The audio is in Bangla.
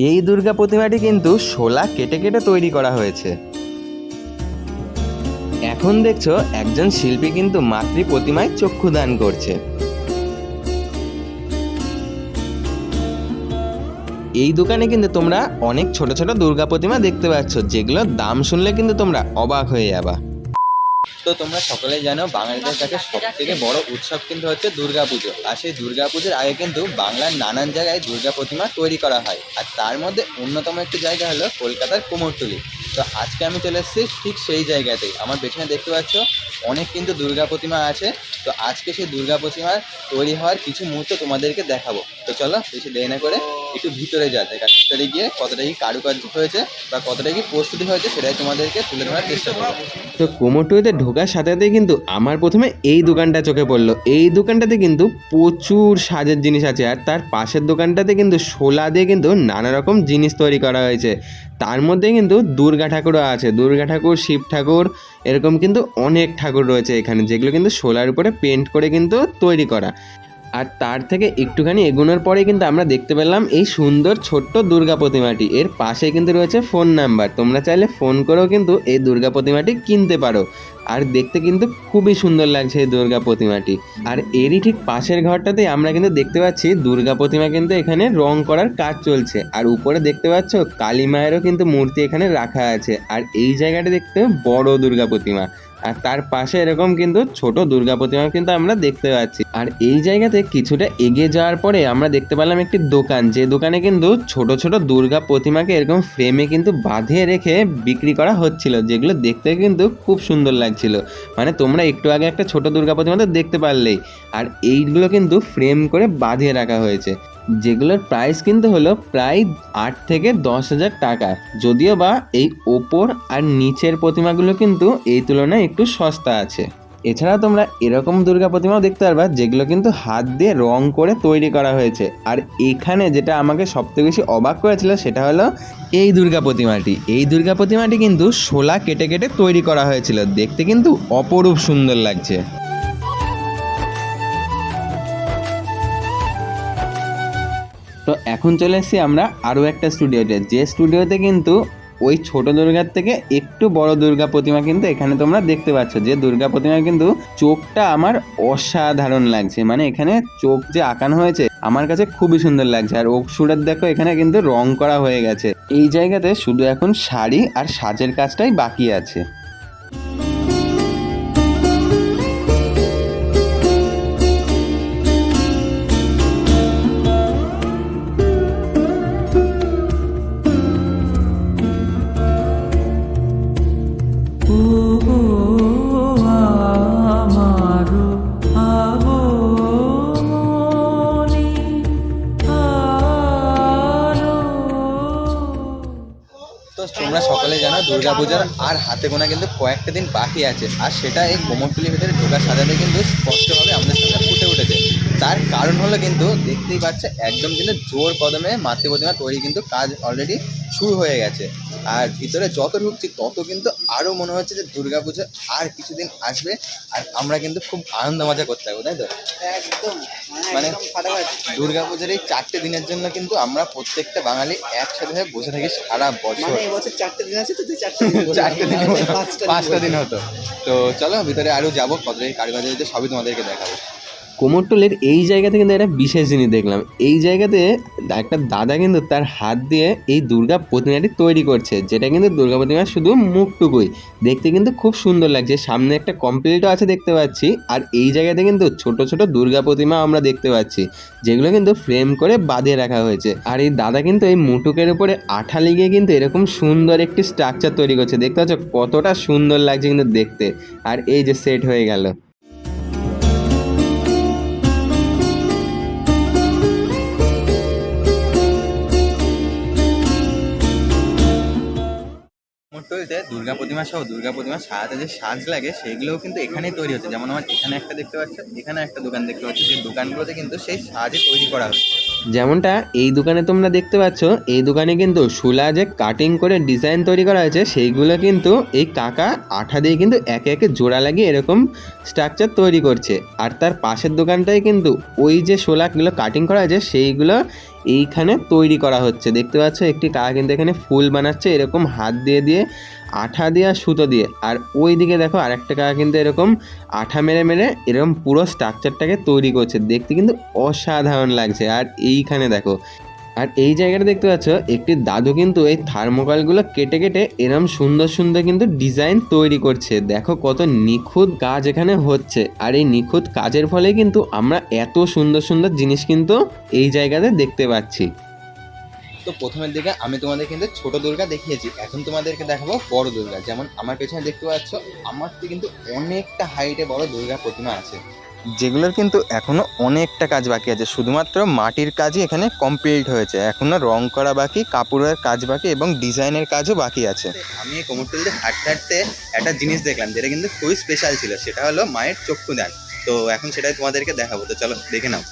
এই দুর্গা প্রতিমাটি কিন্তু শোলা কেটে কেটে তৈরি করা হয়েছে। এখন দেখছো একজন শিল্পী কিন্তু মাতৃ প্রতিমায় চক্ষুদান করছে। এই দোকানে কিন্তু তোমরা অনেক ছোট ছোট দুর্গা প্রতিমা দেখতে পাচ্ছ, যেগুলোর দাম শুনলে কিন্তু তোমরা অবাক হয়ে যাবা। তো তোমরা সকলেই জানো বাঙালিদের কাছে সব থেকে বড় উৎসব কিন্তু হচ্ছে দুর্গাপুজো। আর সেই দুর্গাপুজোর আগে কিন্তু বাংলার নানান জায়গায় দুর্গা প্রতিমা তৈরি করা হয়, আর তার মধ্যে অন্যতম একটি জায়গা হলো কলকাতার কুমোরটুলি। তো আজকে আমি চলে এসেছি ঠিক সেই জায়গাতেই। আমার পেছনে দেখতে পাচ্ছ অনেক কিন্তু দুর্গা প্রতিমা আছে। তো আজকে সেই দুর্গা প্রতিমার তৈরি হওয়ার কিছু মুহূর্ত তোমাদেরকে দেখাবো। তো চলো বেশি দেরি না করে একটু ভিতরে যাতে, ভিতরে গিয়ে কতটা কি কারুকার্য হয়েছে বা কতটা কি প্রস্তুতি হয়েছে সেটাই তোমাদেরকে তুলে ধরার চেষ্টা করবো। তো কুমোরটুলিতে ঢোকার সাথে সাথে কিন্তু আমার প্রথমে এই দোকানটা চোখে পড়লো। এই দোকানটাতে কিন্তু প্রচুর সাজের জিনিস আছে, আর তার পাশের দোকানটাতে কিন্তু শোলা দিয়ে কিন্তু নানা রকম জিনিস তৈরি করা হয়েছে। তার মধ্যে কিন্তু দুর্গা ঠাকুরও আছে, দুর্গা ঠাকুর, শিব ঠাকুর, এরকম কিন্তু অনেক ঠাকুর রয়েছে এখানে, যেগুলো কিন্তু শোলার উপরে পেন্ট করে কিন্তু তৈরি করা। আর তার থেকে একটুখানি এগোনোর পরে কিন্তু আমরা দেখতে পেলাম এই সুন্দর ছোট্ট দুর্গা প্রতিমাটি। এর পাশে কিন্তু রয়েছে ফোন নাম্বার, তোমরা চাইলে ফোন করেও কিন্তু এই দুর্গা প্রতিমাটি কিনতে পারো। আর দেখতে কিন্তু খুবই সুন্দর লাগছে এই দুর্গা প্রতিমাটি। আর এরই ঠিক পাশের ঘরটাতে আমরা কিন্তু দেখতে পাচ্ছি দুর্গা প্রতিমা কিন্তু এখানে রং করার কাজ চলছে। আর উপরে দেখতে পাচ্ছ কালী মায়েরও কিন্তু মূর্তি এখানে রাখা আছে। আর এই জায়গাটা দেখতে বড় দুর্গা প্রতিমা, আর তার পাশে এরকম কিন্তু ছোট দুর্গা প্রতিমা কিন্তু আমরা দেখতে পাচ্ছি। আর এই জায়গাতে কিছুটা এগিয়ে যাওয়ার পরে আমরা দেখতে পেলাম একটি দোকান, যে দোকানে কিন্তু ছোট ছোট দুর্গা প্রতিমাকে এরকম ফ্রেমে কিন্তু বাঁধিয়ে রেখে বিক্রি করা হচ্ছিল, যেগুলো দেখতে কিন্তু খুব সুন্দর লাগছিল। মানে তোমরা একটু আগে একটা ছোট দুর্গা প্রতিমা তো দেখতে পারলেই, আর এইগুলো কিন্তু ফ্রেম করে বাঁধিয়ে রাখা হয়েছে, যেগুলোর প্রাইস কিন্তু হলো প্রায় 8 থেকে 10,000 টাকা। যদিও বা এই ওপর আর নিচের প্রতিমাগুলো কিন্তু এই তুলনায় একটু সস্তা আছে। এছাড়া তোমরা এরকম দুর্গা প্রতিমাও দেখতে পারবা, যেগুলো কিন্তু হাত দিয়ে রং করে তৈরি করা হয়েছে। আর এখানে যেটা আমাকে সবথেকে বেশি অবাক করেছিল সেটা হলো এই দুর্গা প্রতিমাটি। এই দুর্গা প্রতিমাটি কিন্তু শোলা কেটে কেটে তৈরি করা হয়েছিল, দেখতে কিন্তু অপরূপ সুন্দর লাগছে। তো এখন চলে এসেছি আমরা আরও একটা স্টুডিওতে, যে স্টুডিওতে কিন্তু ওই ছোট দুর্গার থেকে একটু বড় দুর্গা প্রতিমা কিন্তু এখানে তোমরা দেখতে পাচ্ছ। যে দুর্গা প্রতিমা কিন্তু চোখটা আমার অসাধারণ লাগছে, মানে এখানে চোখ যে আঁকানো হয়েছে আমার কাছে খুবই সুন্দর লাগছে। আর অসুরের দেখো এখানে কিন্তু রং করা হয়ে গেছে। এই জায়গাতে শুধু এখন শাড়ি আর সাজের কাজটাই বাকি আছে। তো তোমরা সকলে জানো দুর্গাপূজার আর হাতে গোনা কিন্তু কয়েকটা দিন বাকি আছে, আর সেটা এই কুমোরটুলির ভিতরে ঢোকার সাথে কিন্তু স্পষ্টভাবে আমাদের সামনে ফুটে উঠেছে। তার কারণ হলো কিন্তু দেখতেই পাচ্ছে একদম কিন্তু জোর কদমে মাতৃ প্রতিমা তৈরি কিন্তু কাজ অলরেডি শুরু হয়ে গেছে। আর ভিতরে যত ঢুকছি তত কিন্তু আরও মনে হচ্ছে যে দুর্গাপুজো আর কিছুদিন আসবে, আর আমরা কিন্তু খুব আনন্দ মজা করতে থাকবো, তাই তো? একদম মানে দুর্গাপুজোর এই 4টে দিনের জন্য কিন্তু আমরা প্রত্যেকটা বাঙালি একসাথে হয়ে বসে থাকি সারা বছর। এবছর 4টে দিন আছে, তো 4টে দিন 5টা দিন হতো। তো চলো ভিতরে আরও যাবো, কতটা কারিগর সবই তোমাদেরকে দেখাবো। কুমোরটুলির এই জায়গাতে কিন্তু একটা বিশেষ জিনিস দেখলাম। এই জায়গাতে একটা দাদা কিন্তু তার হাত দিয়ে এই দুর্গা প্রতিমাটি তৈরি করছে, যেটা কিন্তু দুর্গা প্রতিমার শুধু মুখটুকুই, দেখতে কিন্তু খুব সুন্দর লাগছে। সামনে একটা কমপ্লিটও আছে দেখতে পাচ্ছি। আর এই জায়গাতে কিন্তু ছোট ছোট দুর্গা প্রতিমা আমরা দেখতে পাচ্ছি, যেগুলো কিন্তু ফ্রেম করে বাঁধিয়ে রাখা হয়েছে। আর এই দাদা কিন্তু এই মুটুকের উপরে আঠা লাগিয়ে কিন্তু এরকম সুন্দর একটি স্ট্রাকচার তৈরি করছে, দেখতে পাচ্ছ কতটা সুন্দর লাগছে কিন্তু দেখতে। আর এই যে সেট হয়ে গেল। কুমোরটুলিতে দুর্গা প্রতিমা সহ দুর্গা প্রতিমার সাজাতে যে সাজ লাগে সেগুলোও কিন্তু এখানেই তৈরি হচ্ছে। যেমন আমার এখানে একটা দেখতে পাচ্ছ, এখানে একটা দোকান দেখতে পাচ্ছ, যে দোকানগুলোতে কিন্তু সেই সাজে তৈরি করা হচ্ছে। যেমনটা এই দোকানে তোমরা দেখতে পাচ্ছ, এই দোকানে কিন্তু শোলা যে কাটিং করে ডিজাইন তৈরি করা হয়েছে সেইগুলো কিন্তু এই কাকা আঠা দিয়ে কিন্তু একে একে জোড়া লাগিয়ে এরকম স্ট্রাকচার তৈরি করছে। আর তার পাশের দোকানটায় কিন্তু ওই যে শোলাগুলো কাটিং করা হয়েছে সেইগুলো এইখানে তৈরি করা হচ্ছে। দেখতে পাচ্ছ একটি কাকা কিন্তু এখানে ফুল বানাচ্ছে এরকম হাত দিয়ে দিয়ে, আঠা দিয়ে আর সুতো দিয়ে। আর ওই দিকে দেখো আরেকটা কাকা কিন্তু এরকম আঠা মেরে মেরে এরকম পুরো স্ট্রাকচারটাকে তৈরি করছে। দেখতে কিন্তু অসাধারণ লাগছে। আর এইখানে দেখো, আর এই জায়গাটা দেখতে পাচ্ছ একটি দাদু কিন্তু এই থার্মোকলগুলো কেটে কেটে এরম সুন্দর সুন্দর কিন্তু ডিজাইন তৈরি করছে। দেখো কত নিখুঁত কাজ এখানে হচ্ছে। আর এই নিখুঁত কাজের ফলে কিন্তু আমরা এত সুন্দর সুন্দর জিনিস কিন্তু এই জায়গাতে দেখতে পাচ্ছি। তো প্রথমের দিকে আমি তোমাদের কিন্তু ছোট দুর্গা দেখিয়েছি, এখন তোমাদেরকে দেখাবো বড় দুর্গা। যেমন আমার পেছনে দেখতে পাচ্ছ আমার তো কিন্তু অনেকটা হাইটে বড় দুর্গা প্রতিমা আছে, যেগুলোর কিন্তু এখনো অনেকটা কাজ বাকি আছে। শুধুমাত্র মাটির কাজই এখানে কমপ্লিট হয়েছে, এখনো রং করা বাকি, কাপড়ের কাজ বাকি এবং ডিজাইনের কাজও বাকি আছে। আমি এই কোমরটুলিতে হাঁটতে হাঁটতে একটা জিনিস দেখলাম যেটা কিন্তু খুবই স্পেশাল ছিল, সেটা হলো মায়ের চক্ষুদান। তো এখন সেটাই তোমাদেরকে দেখাবো, তো চলো দেখে নাও।